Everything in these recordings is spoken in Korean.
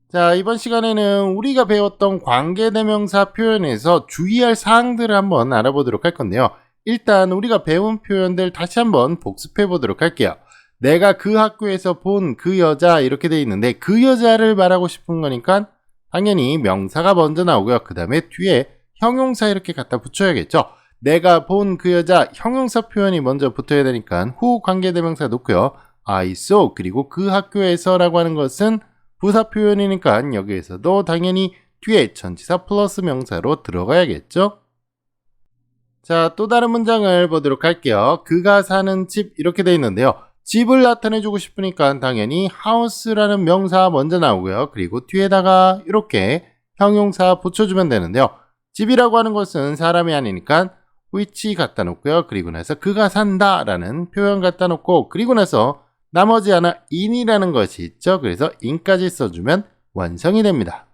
자, 이번 시간에는 우리가 배웠던 관계대명사 표현에서 주의할 사항들을 한번 알아보도록 할 건데요. 일단 우리가 배운 표현들 다시 한번 복습해 보도록 할게요. 내가 그 학교에서 본 그 여자 이렇게 돼 있는데 그 여자를 말하고 싶은 거니까 당연히 명사가 먼저 나오고요. 그 다음에 뒤에 형용사 이렇게 갖다 붙여야겠죠. 내가 본 그 여자 형용사 표현이 먼저 붙어야 되니까 후 관계대명사 놓고요. I saw 그리고 그 학교에서라고 하는 것은 부사 표현이니까 여기에서도 당연히 뒤에 전치사 플러스 명사로 들어가야겠죠. 자, 또 다른 문장을 보도록 할게요. 그가 사는 집 이렇게 돼 있는데요. 집을 나타내주고 싶으니까 당연히 house라는 명사 먼저 나오고요. 그리고 뒤에다가 이렇게 형용사 붙여주면 되는데요. 집이라고 하는 것은 사람이 아니니까 which 갖다 놓고요. 그리고 나서 그가 산다 라는 표현 갖다 놓고 그리고 나서 나머지 하나 in이라는 것이 있죠. 그래서 in까지 써주면 완성이 됩니다.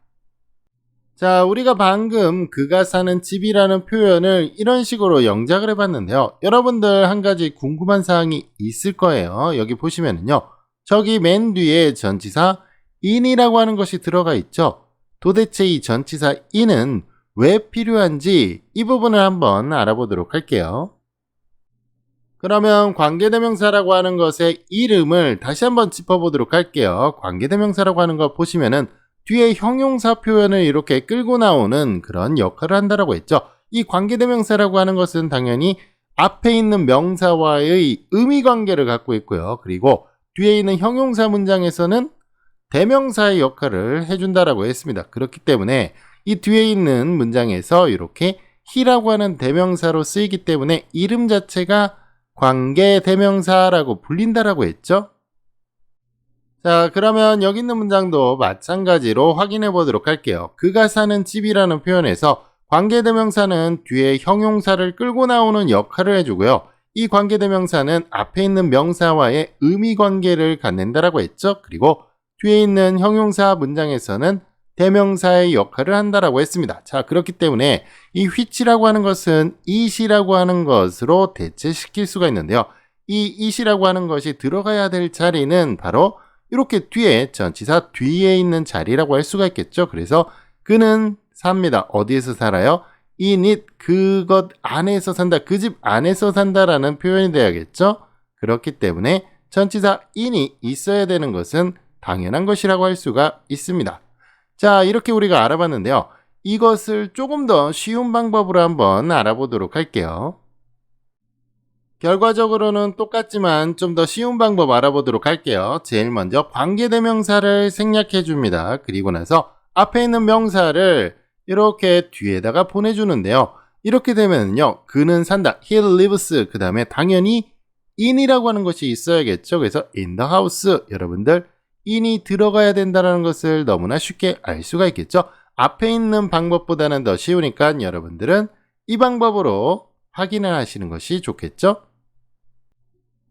자, 우리가 방금 그가 사는 집이라는 표현을 이런 식으로 영작을 해봤는데요. 여러분들 한 가지 궁금한 사항이 있을 거예요. 여기 보시면은요. 저기 맨 뒤에 전치사 in이라고 하는 것이 들어가 있죠. 도대체 이 전치사 in은 왜 필요한지 이 부분을 한번 알아보도록 할게요. 그러면 관계대명사라고 하는 것의 이름을 다시 한번 짚어보도록 할게요. 관계대명사라고 하는 거 보시면은 뒤에 형용사 표현을 이렇게 끌고 나오는 그런 역할을 한다라고 했죠. 이 관계대명사라고 하는 것은 당연히 앞에 있는 명사와의 의미관계를 갖고 있고요. 그리고 뒤에 있는 형용사 문장에서는 대명사의 역할을 해준다라고 했습니다. 그렇기 때문에 이 뒤에 있는 문장에서 이렇게 he라고 하는 대명사로 쓰이기 때문에 이름 자체가 관계대명사라고 불린다라고 했죠. 자, 그러면 여기 있는 문장도 마찬가지로 확인해 보도록 할게요. 그가 사는 집이라는 표현에서 관계대명사는 뒤에 형용사를 끌고 나오는 역할을 해주고요. 이 관계대명사는 앞에 있는 명사와의 의미관계를 갖는다라고 했죠. 그리고 뒤에 있는 형용사 문장에서는 대명사의 역할을 한다라고 했습니다. 자, 그렇기 때문에 이 which라고 하는 것은 it이라고 하는 것으로 대체시킬 수가 있는데요. 이 it이라고 하는 것이 들어가야 될 자리는 바로 이렇게 뒤에 전치사 뒤에 있는 자리라고 할 수가 있겠죠. 그래서 그는 삽니다. 어디에서 살아요? in it 그것 안에서 산다. 그 집 안에서 산다라는 표현이 돼야겠죠. 그렇기 때문에 전치사 in이 있어야 되는 것은 당연한 것이라고 할 수가 있습니다. 자, 이렇게 우리가 알아봤는데요. 이것을 조금 더 쉬운 방법으로 한번 알아보도록 할게요. 결과적으로는 똑같지만 좀 더 쉬운 방법 알아보도록 할게요. 제일 먼저 관계대명사를 생략해 줍니다. 그리고 나서 앞에 있는 명사를 이렇게 뒤에다가 보내주는데요. 이렇게 되면요. 그는 산다. He lives. 그 다음에 당연히 in이라고 하는 것이 있어야겠죠. 그래서 in the house. 여러분들 in이 들어가야 된다는 것을 너무나 쉽게 알 수가 있겠죠. 앞에 있는 방법보다는 더 쉬우니까 여러분들은 이 방법으로 확인을 하시는 것이 좋겠죠.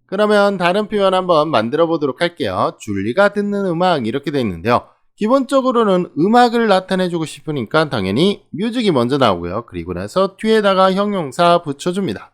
그러면 다른 표현 한번 만들어 보도록 할게요. 줄리가 듣는 음악 이렇게 되어 있는데요. 기본적으로는 음악을 나타내 주고 싶으니까 당연히 뮤직이 먼저 나오고요. 그리고 나서 뒤에다가 형용사 붙여줍니다.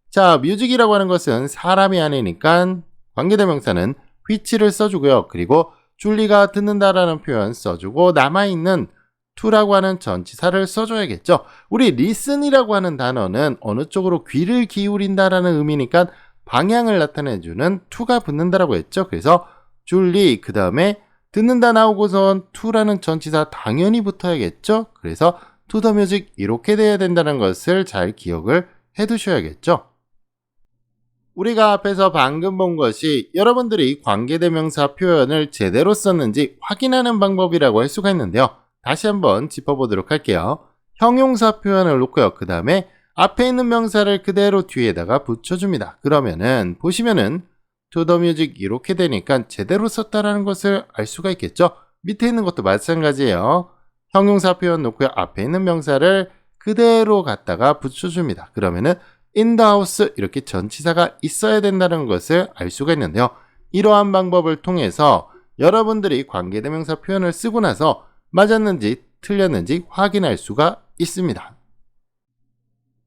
자, 뮤직이라고 하는 것은 사람이 아니니까 관계대명사는 which를 써주고요. 그리고 줄리가 듣는다라는 표현 써주고 남아있는 to라고 하는 전치사를 써줘야겠죠. 우리 listen이라고 하는 단어는 어느 쪽으로 귀를 기울인다라는 의미니까 방향을 나타내주는 to가 붙는다라고 했죠. 그래서 줄리 그 다음에 듣는다 나오고선 to라는 전치사 당연히 붙어야겠죠. 그래서 to the music 이렇게 돼야 된다는 것을 잘 기억을 해 두셔야겠죠. 우리가 앞에서 방금 본 것이 여러분들이 관계대명사 표현을 제대로 썼는지 확인하는 방법이라고 할 수가 있는데요. 다시 한번 짚어보도록 할게요. 형용사 표현을 놓고요. 그 다음에 앞에 있는 명사를 그대로 뒤에다가 붙여줍니다. 그러면은 보시면은 to the music 이렇게 되니까 제대로 썼다라는 것을 알 수가 있겠죠. 밑에 있는 것도 마찬가지예요. 형용사 표현 놓고요. 앞에 있는 명사를 그대로 갖다가 붙여줍니다. 그러면은 in the house 이렇게 전치사가 있어야 된다는 것을 알 수가 있는데요. 이러한 방법을 통해서 여러분들이 관계대명사 표현을 쓰고 나서 맞았는지 틀렸는지 확인할 수가 있습니다.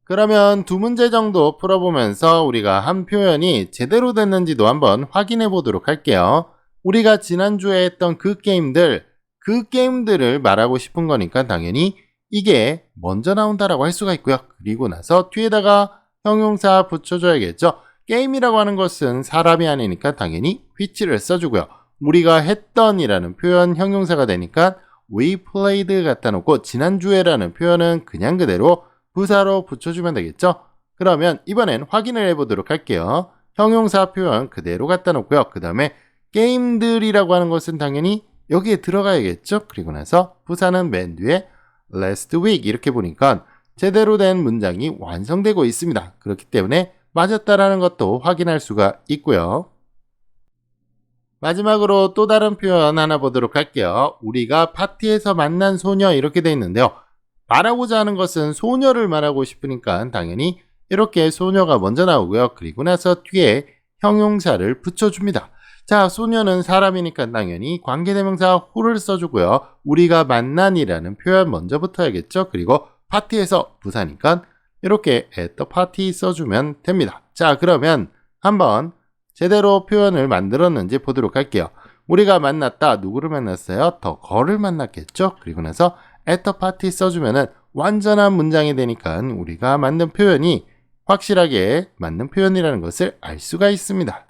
그러면 두 문제 정도 풀어보면서 우리가 한 표현이 제대로 됐는지도 한번 확인해 보도록 할게요. 우리가 지난주에 했던 그 게임들 그 게임들을 말하고 싶은 거니까 당연히 이게 먼저 나온다라고 할 수가 있고요. 그리고 나서 뒤에다가 형용사 붙여줘야겠죠. 게임이라고 하는 것은 사람이 아니니까 당연히 which를 써주고요. 우리가 했던이라는 표현 형용사가 되니까 we played 갖다 놓고 지난주에라는 표현은 그냥 그대로 부사로 붙여주면 되겠죠. 그러면 이번엔 확인을 해보도록 할게요. 형용사 표현 그대로 갖다 놓고요. 그 다음에 게임들이라고 하는 것은 당연히 여기에 들어가야겠죠. 그리고 나서 부사는 맨 뒤에 last week 이렇게 보니까 제대로 된 문장이 완성되고 있습니다. 그렇기 때문에 맞았다라는 것도 확인할 수가 있고요. 마지막으로 또 다른 표현 하나 보도록 할게요. 우리가 파티에서 만난 소녀 이렇게 돼 있는데요. 말하고자 하는 것은 소녀를 말하고 싶으니까 당연히 이렇게 소녀가 먼저 나오고요. 그리고 나서 뒤에 형용사를 붙여줍니다. 자, 소녀는 사람이니까 당연히 관계대명사 who를 써주고요. 우리가 만난이라는 표현 먼저 붙어야겠죠. 그리고 파티에서 부사니까 이렇게 at the party 써주면 됩니다. 자, 그러면 한번 제대로 표현을 만들었는지 보도록 할게요. 우리가 만났다. 누구를 만났어요? 더 걸을 만났겠죠? 그리고 나서 at the party 써주면은 완전한 문장이 되니까 우리가 만든 표현이 확실하게 맞는 표현이라는 것을 알 수가 있습니다.